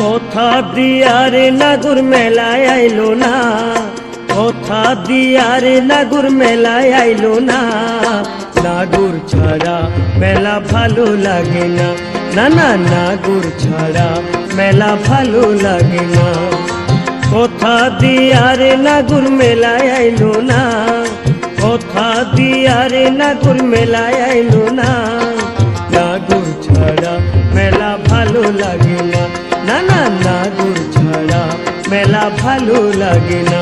কোথা দিয়ারে নাগুর মেলায় আইলো না, কোথা দিয়ারে নাগুর মেলায় আইলো না। নাগুর ছাড়া মেলা ভালো লাগে না, না না নাগুর ছাড়া মেলা ভালো লাগে না। কোথা দিয়ারে নাগুর মেলায় আইলো না, কোথা দিয়ারে নাগুর মেলায় আইলো না। নাগুর ছাড়া মেলা ভালো লাগে না, না না নাগুর ছাড়া মেলা ভালো লাগে না।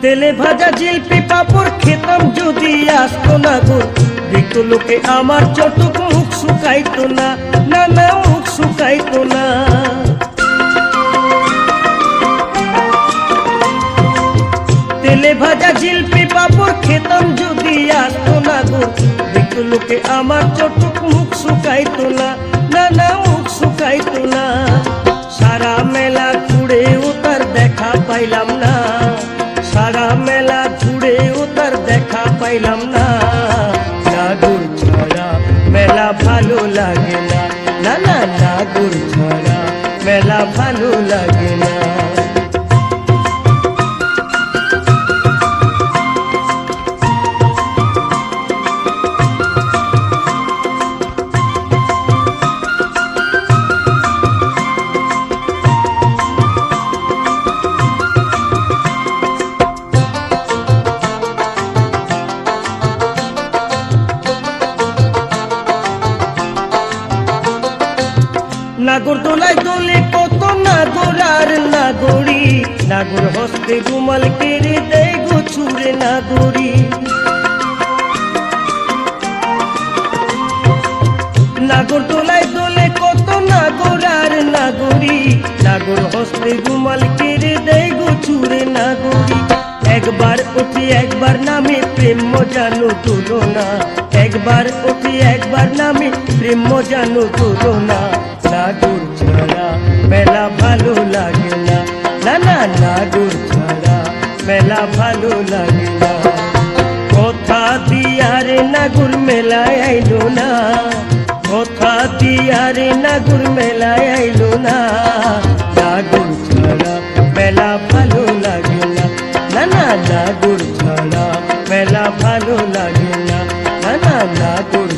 তেলে ভাজা জিলপি পাপড় খেতাম যদি আসতো না গো, দেখতো লোকে আমার চটুক মুখ শুকাইতো না, না না মুখ শুকাইতো না। তেলে ভাজা জিলপি পাপড় খেতাম যদি আসতো না গো, দেখতো লোকে আমার চটুক মুখ শুকাইতো না, না না মুখ শুকাইতো না। সারা মেলা ঘুরেও তার দেখা পাইলাম না, সারা মেলা ঘুরেও তার দেখা পাইলাম না। নাগুর ছাড়া মেলা ভালো লাগে না, না না নাগুর ছাড়া মেলা ভালো লাগে না। নাগর দোলায় দোলে কত নাগর আর নাগরি, নাগর হস্তে রুমাল কেড়ে দেয় গো ছুঁড়ে নাগরি। নাগর দোলায় দোলে কত নাগর আর নাগরি, নাগর হস্তে রুমাল কেড়ে দেয় গো ছুঁড়ে নাগরি। একবার উঠি একবার নামে প্রেম জানো তুলনা, একবার উঠি একবার নামে প্রেম জানো তুলনা। নাগুর ছাড়া মেলা ভালো লাগে না, না না নাগুর ছাড়া মেলা ভালো লাগে না। কোথা দিয়ারে নাগুর মেলায় আইলো না, কোথা দিয়ারে নাগুর মেলায় আইলো না। নাগুর ছাড়া মেলা ভালো লাগে না, না না নাগুর ছাড়া মেলা ভালো লাগে না, না না নাগুর